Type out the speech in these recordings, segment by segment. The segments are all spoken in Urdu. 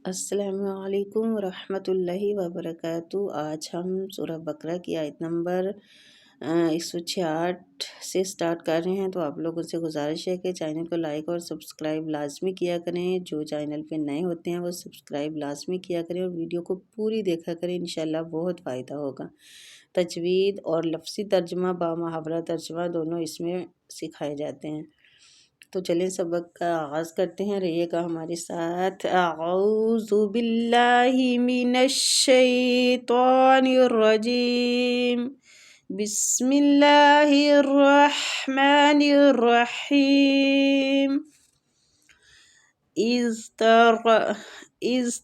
السلام علیکم ورحمۃ اللہ وبرکاتہ۔ آج ہم سورہ بقرہ کی آیت نمبر 166 سے سٹارٹ کر رہے ہیں، تو آپ لوگوں سے گزارش ہے کہ چینل کو لائک اور سبسکرائب لازمی کیا کریں۔ جو چینل پہ نئے ہوتے ہیں وہ سبسکرائب لازمی کیا کریں اور ویڈیو کو پوری دیکھا کریں، انشاءاللہ بہت فائدہ ہوگا۔ تجوید اور لفظی ترجمہ با محاورہ ترجمہ دونوں اس میں سکھائے جاتے ہیں۔ تو چلیں سبق کا آغاز کرتے ہیں، رہیے گا ہمارے ساتھ۔ اعوذ باللہ من الشیطان الرجیم، بسم اللہ الرحمن الرحیم۔ اذ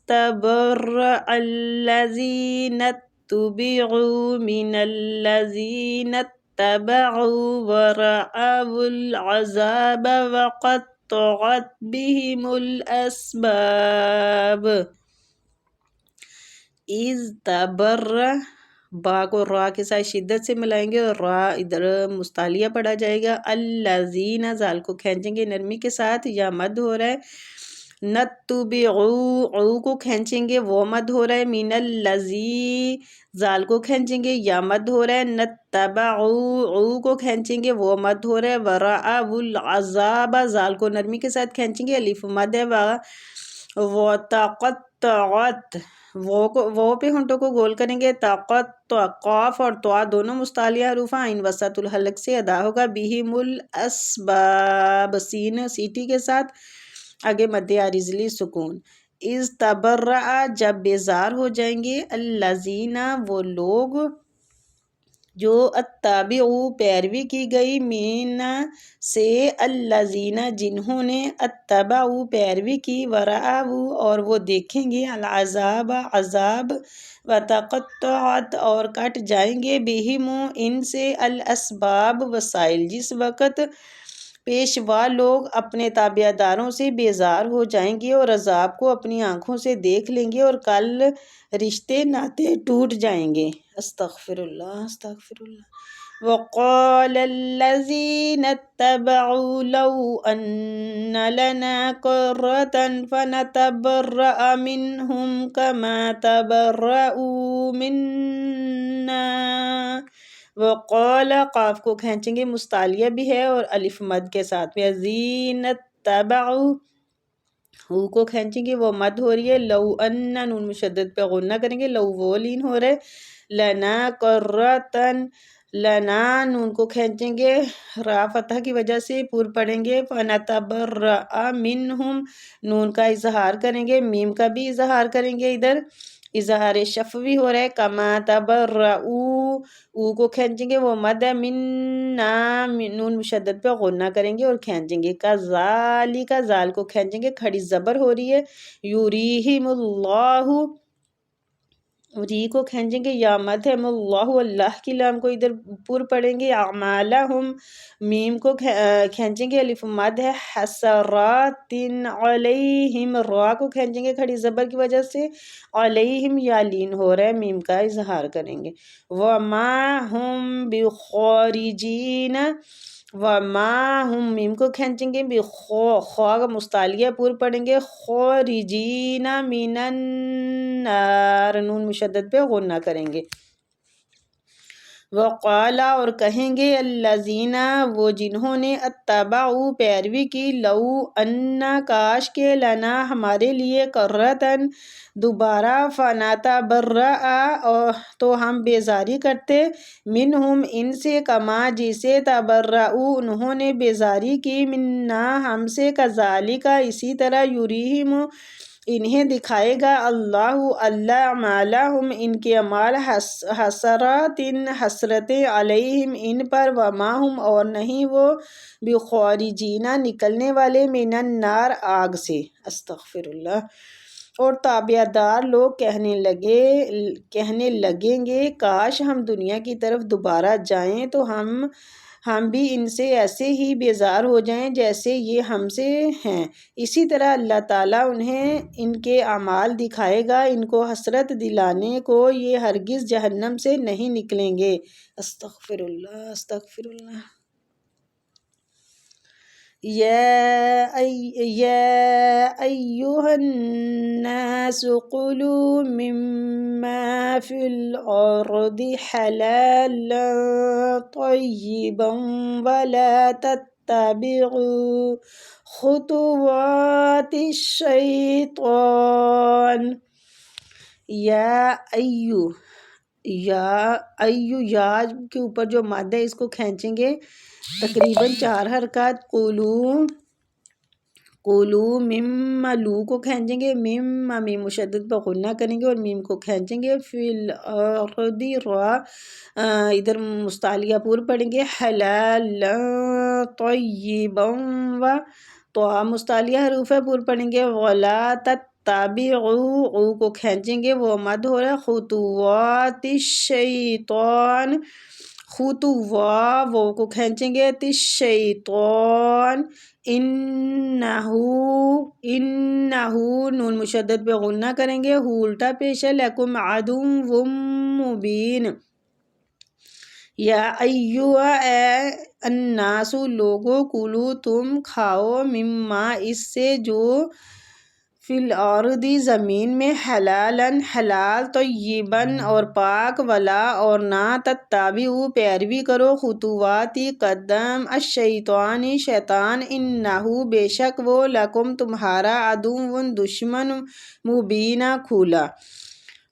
تبرأ الذین اتبعوا من الذین اتبعوا ورأوا العذاب وقطعت بهم الأسباب۔ اذ تبرأ، با کو را کے ساتھ شدت سے ملائیں گے اور را ادھر مستعلیہ پڑھا جائے گا۔ الذین، زال کو کھینچیں گے نرمی کے ساتھ، یا مد ہو رہا ہے۔ نتبعوا، او کو کھینچیں گے، وہ مد ہو رہا ہے۔ من الذی، زال کو کھینچیں گے، یا مد ہو رہا ہے۔ نتبعوا، او کو کھینچیں گے، وہ مد ہو رہا ہے۔ ورأوا العذاب، زال کو نرمی کے ساتھ کھینچیں گے، الف مد ہے۔ وتقطعت، وہ پہ ہونٹوں کو گول کریں گے۔ تقطع، قاف اور طا دونوں مستعلیہ حروف ہیں، عین وسط الحلق سے ادا ہوگا۔ بہم الاسباب، سین سیٹی کے ساتھ، آگے مد عارض لی سکون۔ اذ تبرأ، جب بیزار ہو جائیں گے۔ الذین، وہ لوگ جو اتبعوا، پیروی کی گئی، من سے، الذین، جنہوں نے اتبعوا، پیروی کی، ورأوا، اور وہ دیکھیں گے، العذاب، عذاب، وتقطعت، اور کٹ جائیں گے، بہم، ان سے، الاسباب، وسائل۔ جس وقت پیشوا لوگ اپنے تابع داروں سے بیزار ہو جائیں گے اور عذاب کو اپنی آنکھوں سے دیکھ لیں گے، اور کل رشتے ناطے ٹوٹ جائیں گے۔ استغفر اللہ، استغفر اللہ۔ وقال الذین اتبعوا لو ان لنا کرۃ فنتبرأ منہم کما تبرؤوا منا۔ وقال، قاف کو کھینچیں گے، مستعلیہ بھی ہے اور الف مد کے ساتھ بھی۔ الذین اتبعوا، او کو کھینچیں گے، وہ مد ہو رہی ہے۔ لو ان، نون مشدد پہ غنہ کریں گے، لو وہ لین ہو رہے۔ لنا کرۃن، لنا نون کو کھینچیں گے، را فتح کی وجہ سے پور پڑھیں گے۔ فنتبرأ منہم، نون کا اظہار کریں گے، میم کا بھی اظہار کریں گے، ادھر اظہار شفوی ہو رہا ہے۔ کما تبرؤوا، او کو کھینچیں گے، وہ مد ہے۔ منا، نون مشدد پہ غنہ کریں گے اور کھینچیں گے۔ کذالک، زال کو کھینچیں گے، کھڑی زبر ہو رہی ہے۔ یریہم اللہ، ری کو کھینچیں گے، یا مد ہے۔ اللہ، اللہ کی لام کو ادھر پور پڑیں گے۔ اعمالہم، میم کو کھینچیں گے، الف مد ہے۔ حسرات علیہم، را کو کھینچیں گے کھڑی زبر کی وجہ سے۔ علیہم، یا لین ہو رہا ہے، میم کا اظہار کریں گے۔ وما ہم بخارجین، وما ہم، میم کو کھینچیں گے، خوا مستعلیہ پور پڑیں گے۔ خارجین من النار، نون مشدد پہ غنہ کریں گے۔ وقال، اور کہیں گے، الذین، وہ جنہوں نے اتبعوا، پیروی کی، لو ان، کاش کے، لنا، ہمارے لیے، کرۃن، دوبارہ، فنتبرأ، تو ہم بیزاری کرتے، منہم، ان سے، کما، جیسے، تبرؤوا، انہوں نے بیزاری کی، منا، ہم سے، کذالک، اسی طرح، یریہم، انہیں دکھائے گا، اللہ، اللہ، اعمالہم، ان کے اعمال، حسرات، حسرتیں، علیہم، ان پر، وما ہم، اور نہیں وہ، بخارجین، نکلنے والے، من النار، آگ سے۔ استغفر اللہ۔ اور تابع دار لوگ کہنے لگیں گے، کاش ہم دنیا کی طرف دوبارہ جائیں تو ہم بھی ان سے ایسے ہی بیزار ہو جائیں جیسے یہ ہم سے ہیں۔ اسی طرح اللہ تعالیٰ انہیں ان کے اعمال دکھائے گا، ان کو حسرت دلانے کو، یہ ہرگز جہنم سے نہیں نکلیں گے۔ استغفر اللہ، استغفر اللہ۔ يا أيها الناس كلوا مما في الأرض حلالا طيبا ولا تتبعوا خطوات الشيطان. یا کے اوپر جو مادہ ہے اس کو کھینچیں گے تقریباً 4 حرکات. قولو مما، لو کو کھینچیں گے، مما میم مشدد پہ غنہ کریں گے اور میم کو کھینچیں گے. فی الارض را ادھر مستعلیہ پور پڑھیں گے. حلالا طیبا و تو مستعلیہ حروف ہے پور پڑھیں گے. ولا تتبعوا، او کو کھینچیں گے وہ مد ہو رہا ہے. خطوات الشیطان، خطوا وہ کو کھینچیں گے. الشیطان انہو نون مشدد پہ غنہ کریں گے. ہو الٹا پیش ہے. لکم عدو مبین. یا ایوہ اے الناس لوگو، کلو تم کھاؤ، مما اس سے جو فی الارض زمین میں، حلالاً حلال، طیباً اور پاک، ولا اور نہ، تتبعوا پیروی کرو، خطوات قدم، الشیطان شیطان، انہو بے شک وہ، لکم تمہارا، عدو دشمن، مبین کھلا.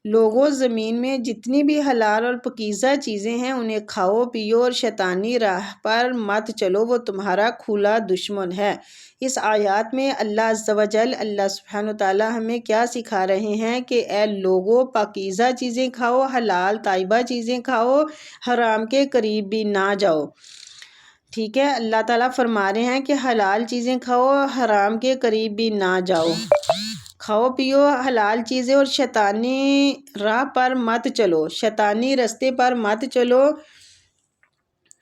لوگوں زمین میں جتنی بھی حلال اور پاکیزہ چیزیں ہیں انہیں کھاؤ پیو اور شیطانی راہ پر مت چلو، وہ تمہارا کھلا دشمن ہے. اس آیات میں اللہ عز و جل، اللہ سبحانہ وتعالی ہمیں کیا سکھا رہے ہیں کہ اے لوگوں پاکیزہ چیزیں کھاؤ، حلال طیبہ چیزیں کھاؤ، حرام کے قریب بھی نہ جاؤ. ٹھیک ہے، اللہ تعالیٰ فرما رہے ہیں کہ حلال چیزیں کھاؤ، حرام کے قریب بھی نہ جاؤ. کھاؤ پیو حلال چیزیں اور شیطانی راہ پر مت چلو، شیطانی رستے پر مت چلو،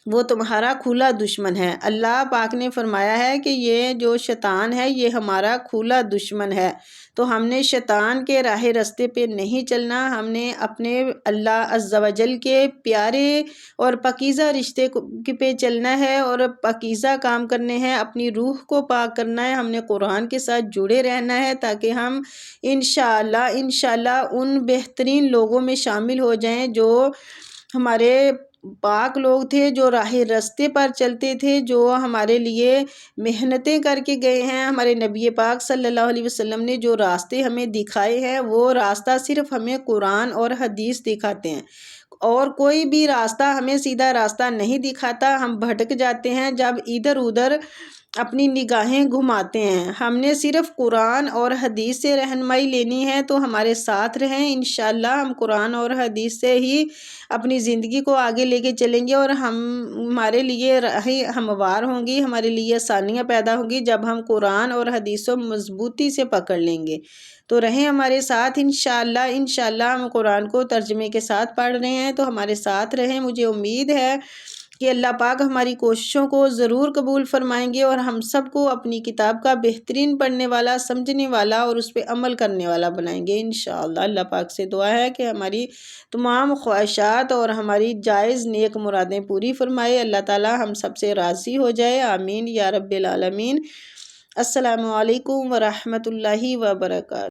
وہ تمہارا کھلا دشمن ہے. اللہ پاک نے فرمایا ہے کہ یہ جو شیطان ہے یہ ہمارا کھلا دشمن ہے. تو ہم نے شیطان کے راہ رستے پہ نہیں چلنا، ہم نے اپنے اللہ عز و جل کے پیارے اور پاکیزہ رشتے پہ چلنا ہے اور پاکیزہ کام کرنے ہیں، اپنی روح کو پاک کرنا ہے. ہم نے قرآن کے ساتھ جڑے رہنا ہے تاکہ ہم انشاءاللہ ان بہترین لوگوں میں شامل ہو جائیں جو ہمارے پاک لوگ تھے، جو راہ رستے پر چلتے تھے، جو ہمارے لیے محنتیں کر کے گئے ہیں. ہمارے نبی پاک صلی اللہ علیہ وسلم نے جو راستے ہمیں دکھائے ہیں وہ راستہ صرف ہمیں قرآن اور حدیث دکھاتے ہیں، اور کوئی بھی راستہ ہمیں سیدھا راستہ نہیں دکھاتا. ہم بھٹک جاتے ہیں جب ادھر ادھر اپنی نگاہیں گھماتے ہیں. ہم نے صرف قرآن اور حدیث سے رہنمائی لینی ہے، تو ہمارے ساتھ رہیں. انشاءاللہ ہم قرآن اور حدیث سے ہی اپنی زندگی کو آگے لے کے چلیں گے اور ہمارے لیے راہیں ہموار ہوں گی، ہمارے لیے آسانیاں پیدا ہوں گی جب ہم قرآن اور حدیث کو مضبوطی سے پکڑ لیں گے. تو رہیں ہمارے ساتھ انشاءاللہ ہم قرآن کو ترجمے کے ساتھ پڑھ رہے ہیں، تو ہمارے ساتھ رہیں. مجھے امید ہے کہ اللہ پاک ہماری کوششوں کو ضرور قبول فرمائیں گے اور ہم سب کو اپنی کتاب کا بہترین پڑھنے والا، سمجھنے والا اور اس پہ عمل کرنے والا بنائیں گے انشاءاللہ. اللہ پاک سے دعا ہے کہ ہماری تمام خواہشات اور ہماری جائز نیک مرادیں پوری فرمائے. اللہ تعالی ہم سب سے راضی ہو جائے. آمین یا رب العالمین. السلام علیکم ورحمۃ اللہ وبرکاتہ.